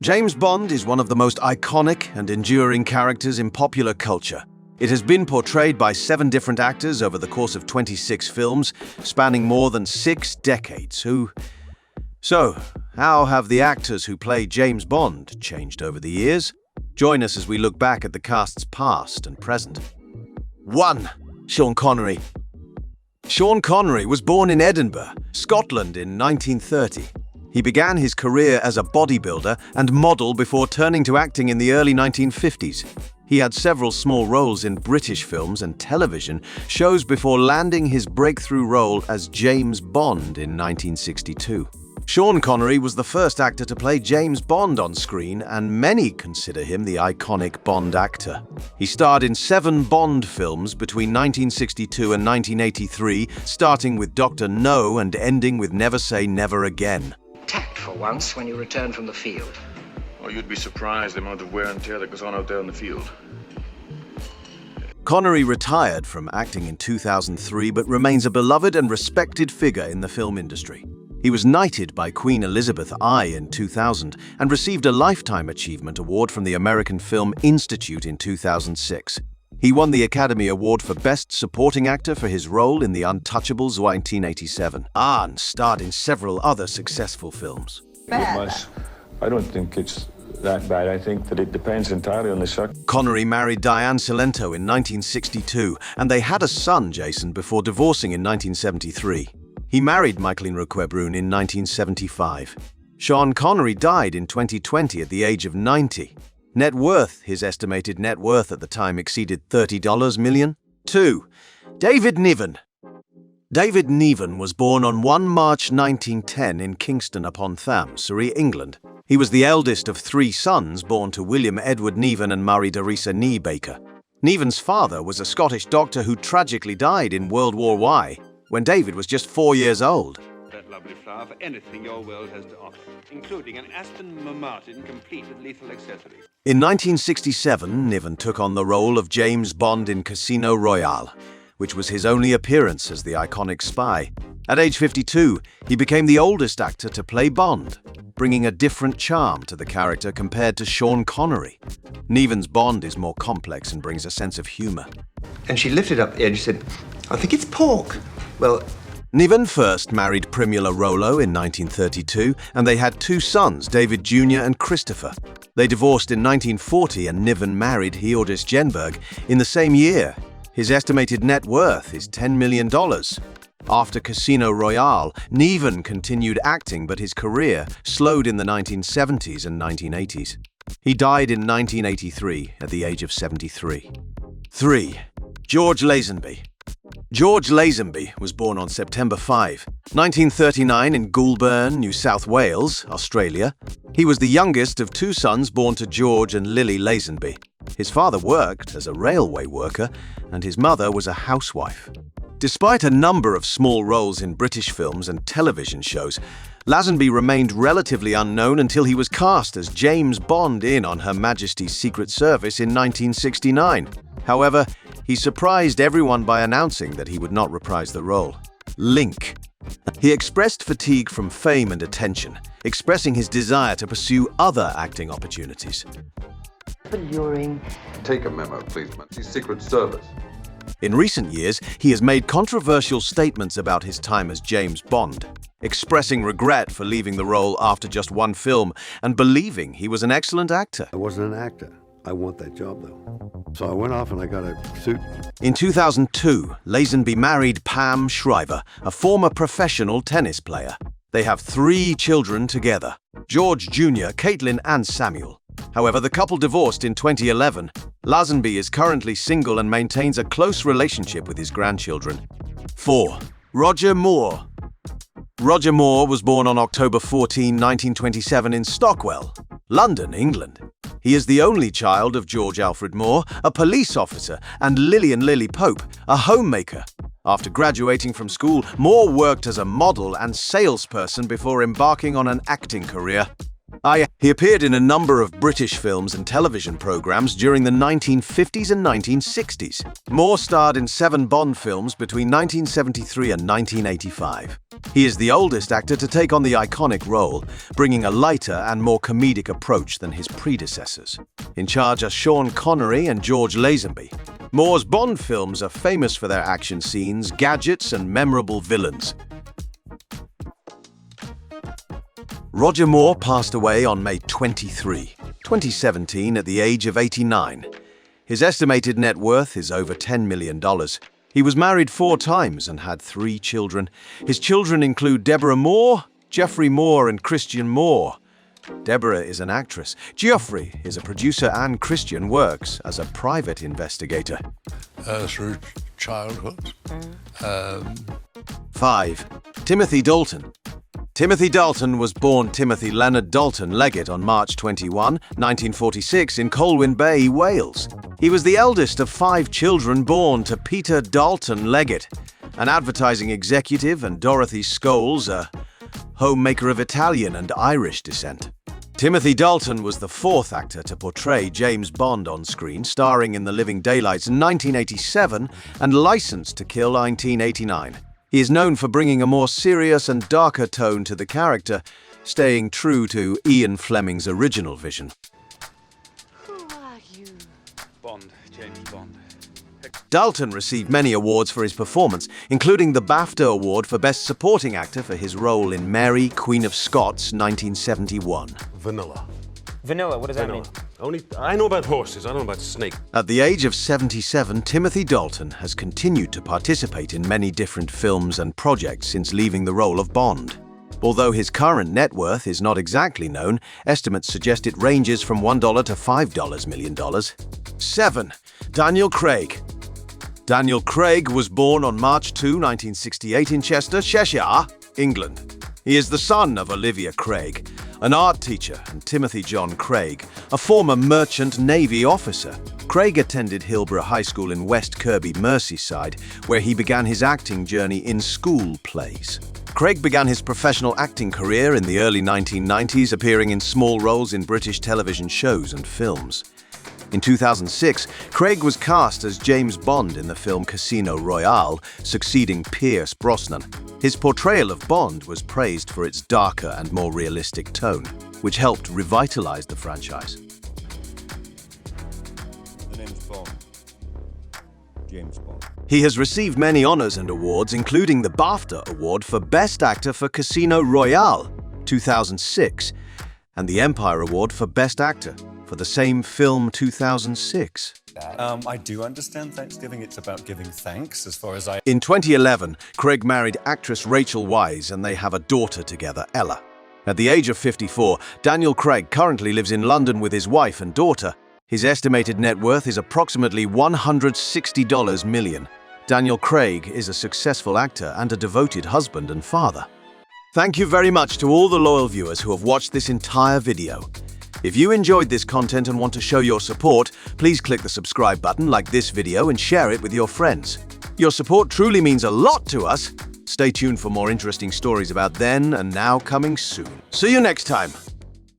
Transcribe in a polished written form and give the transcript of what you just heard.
James Bond is one of the most iconic and enduring characters in popular culture. It has been portrayed by 7 different actors over the course of 26 films, spanning more than 6 decades. So, how have the actors who play James Bond changed over the years? Join us as we look back at the cast's past and present. 1. Sean Connery. Sean Connery was born in Edinburgh, Scotland in 1930. He began his career as a bodybuilder and model before turning to acting in the early 1950s. He had several small roles in British films and television shows before landing his breakthrough role as James Bond in 1962. Sean Connery was the first actor to play James Bond on screen, and many consider him the iconic Bond actor. He starred in 7 Bond films between 1962 and 1983, starting with Dr. No and ending with Never Say Never Again. Tact for once when you return from the field. Oh, you'd be surprised the amount of wear and tear that goes on out there in the field. Connery retired from acting in 2003 but remains a beloved and respected figure in the film industry. He was knighted by Queen Elizabeth I in 2000 and received a Lifetime Achievement Award from the American Film Institute in 2006. He won the Academy Award for Best Supporting Actor for his role in The Untouchables 1987, and starred in several other successful films. I don't think it's that bad. I think that it depends entirely on the subject. Connery married Diane Cilento in 1962, and they had a son, Jason, before divorcing in 1973. He married Michaeline Roquebrune in 1975. Sean Connery died in 2020 at the age of 90. Net worth, his estimated net worth at the time exceeded $30 million. 2. David Niven. David Niven was born on 1 March 1910 in Kingston upon Thames, Surrey, England. He was the eldest of 3 sons born to William Edward Niven and Mary Dorisa Nee Baker. Niven's father was a Scottish doctor who tragically died in World War I when David was just 4 years old. That lovely flower for anything your world has to offer, including an aspen martin complete with lethal accessories. In 1967, Niven took on the role of James Bond in Casino Royale, which was his only appearance as the iconic spy. At age 52, he became the oldest actor to play Bond, bringing a different charm to the character compared to Sean Connery. Niven's Bond is more complex and brings a sense of humor. And she lifted up the edge and said, "I think it's pork." Well, Niven first married Primula Rollo in 1932, and they had 2 sons, David Jr. and Christopher. They divorced in 1940, and Niven married Heordis Genberg in the same year. His estimated net worth is $10 million. After Casino Royale, Niven continued acting, but his career slowed in the 1970s and 1980s. He died in 1983 at the age of 73. 3. George Lazenby. George Lazenby was born on September 5, 1939 in Goulburn, New South Wales, Australia. He was the youngest of 2 sons born to George and Lily Lazenby. His father worked as a railway worker, and his mother was a housewife. Despite a number of small roles in British films and television shows, Lazenby remained relatively unknown until he was cast as James Bond in On Her Majesty's Secret Service in 1969. However, he surprised everyone by announcing that he would not reprise the role. Link. He expressed fatigue from fame and attention, expressing his desire to pursue other acting opportunities. Alluring. Take a memo, please, man. He's Secret Service. In recent years, he has made controversial statements about his time as James Bond, expressing regret for leaving the role after just 1 film and believing he was an excellent actor. I wasn't an actor. I want that job, though. So I went off and I got a suit. In 2002, Lazenby married Pam Shriver, a former professional tennis player. They have 3 children together, George Jr., Caitlin, and Samuel. However, the couple divorced in 2011. Lazenby is currently single and maintains a close relationship with his grandchildren. 4. Roger Moore. Roger Moore was born on October 14, 1927 in Stockwell, London, England. He is the only child of George Alfred Moore, a police officer, and Lillian Lily Pope, a homemaker. After graduating from school, Moore worked as a model and salesperson before embarking on an acting career. He appeared in a number of British films and television programs during the 1950s and 1960s. Moore starred in 7 Bond films between 1973 and 1985. He is the oldest actor to take on the iconic role, bringing a lighter and more comedic approach than his predecessors. In charge are Sean Connery and George Lazenby. Moore's Bond films are famous for their action scenes, gadgets, and memorable villains. Roger Moore passed away on May 23, 2017 at the age of 89. His estimated net worth is over $10 million. He was married 4 times and had 3 children. His children include Deborah Moore, Jeffrey Moore, and Christian Moore. Deborah is an actress. Geoffrey is a producer, and Christian works as a private investigator. Through childhood. 5. Timothy Dalton. Timothy Dalton was born Timothy Leonard Dalton Leggett on March 21, 1946 in Colwyn Bay, Wales. He was the eldest of 5 children born to Peter Dalton Leggett, an advertising executive, and Dorothy Scholes, a homemaker of Italian and Irish descent. Timothy Dalton was the 4th actor to portray James Bond on screen, starring in The Living Daylights in 1987 and License to Kill 1989. He is known for bringing a more serious and darker tone to the character, staying true to Ian Fleming's original vision. Who are you? Bond, James Bond. Dalton received many awards for his performance, including the BAFTA Award for Best Supporting Actor for his role in Mary, Queen of Scots, 1971. Vanilla. Vanilla, what does that mean? I know about horses, I don't know about snakes. At the age of 77, Timothy Dalton has continued to participate in many different films and projects since leaving the role of Bond. Although his current net worth is not exactly known, estimates suggest it ranges from $1 to $5 million. 7. Daniel Craig. Daniel Craig was born on March 2, 1968 in Chester, Cheshire, England. He is the son of Olivia Craig, an art teacher, and Timothy John Craig, a former merchant Navy officer. Craig attended Hillborough High School in West Kirby, Merseyside, where he began his acting journey in school plays. Craig began his professional acting career in the early 1990s, appearing in small roles in British television shows and films. In 2006, Craig was cast as James Bond in the film Casino Royale, succeeding Pierce Brosnan. His portrayal of Bond was praised for its darker and more realistic tone, which helped revitalize the franchise. The name's Bond. James Bond. He has received many honors and awards, including the BAFTA Award for Best Actor for Casino Royale, 2006, and the Empire Award for Best Actor for the same film, 2006. I do understand Thanksgiving. It's about giving thanks, as far as I... In 2011, Craig married actress Rachel Weisz, and they have a daughter together, Ella. At the age of 54, Daniel Craig currently lives in London with his wife and daughter. His estimated net worth is approximately $160 million. Daniel Craig is a successful actor and a devoted husband and father. Thank you very much to all the loyal viewers who have watched this entire video. If you enjoyed this content and want to show your support, please click the subscribe button, like this video, and share it with your friends. Your support truly means a lot to us. Stay tuned for more interesting stories about then and now coming soon. See you next time.